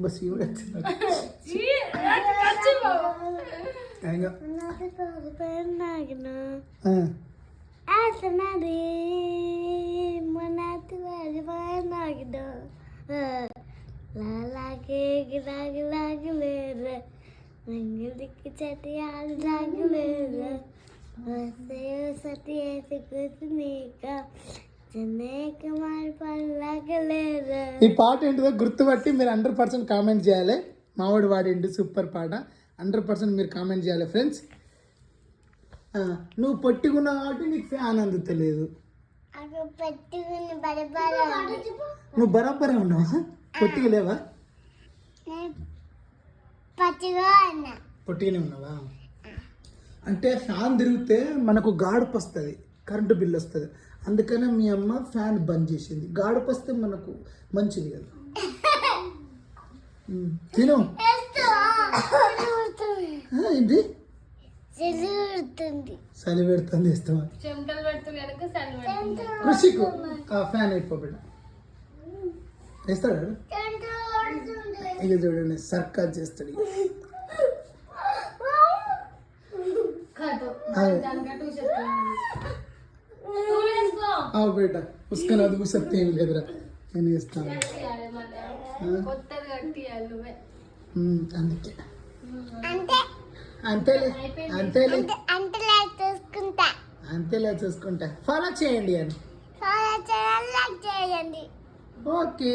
बस ये ఈ పాట ఏంటిదో గుర్తుపట్టి మీరు 100% కామెంట్ చేయాలి. మావాడు వాడేంటి సూపర్ పాట 100% మీరు కామెంట్ చేయాలి ఫ్రెండ్స్. నువ్వు పొట్టుకున్నావు కాబట్టి నీకు ఫ్యాన్ అందుతలేదు. నువ్వు బరాబరే ఉన్నావా? పొట్టిగా లేవా? పొట్టిగానే ఉన్నావా? అంటే ఫ్యాన్ తిరిగితే మనకు గాడుపు వస్తుంది, కరెంటు బిల్ వస్తుంది. అందుకనే మీ అమ్మ ఫ్యాన్ బంద్ చేసింది. గాడుపు వస్తే మనకు మంచిది కదా. తిను. ఏంటి చలి పెడుతుంది ఇస్తావా? కృషికు ఫ్యాన్ అయిపోబిడ్డ వేస్తాడు. ఇక చూడండి సర్కార్ చేస్తాడు. బేట ఉస్కని అది సత్యం ఏం లేదురా, నేను వేస్తాను. అందుకే అంతేలే చూసుకుంటా. ఫాలో చేయండి అని. ఓకే.